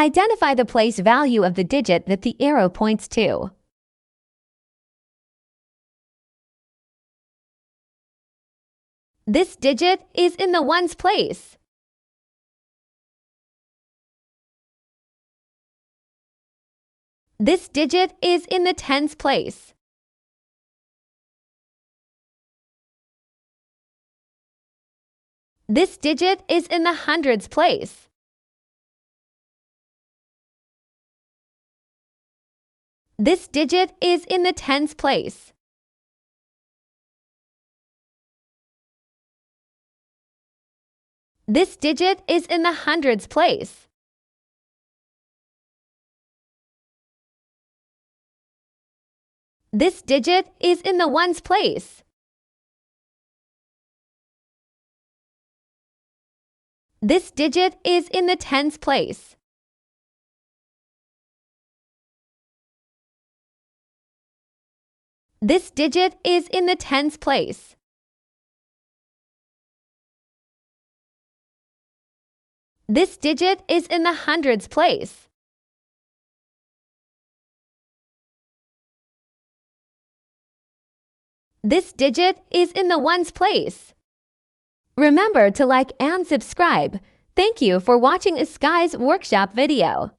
Identify the place value of the digit that the arrow points to. This digit is in the ones place. This digit is in the tens place. This digit is in the hundreds place. This digit is in the tens place. This digit is in the hundreds place. This digit is in the ones place. This digit is in the tens place. This digit is in the tens place. This digit is in the hundreds place. This digit is in the ones place. Remember to like and subscribe. Thank you for watching Skye's workshop video.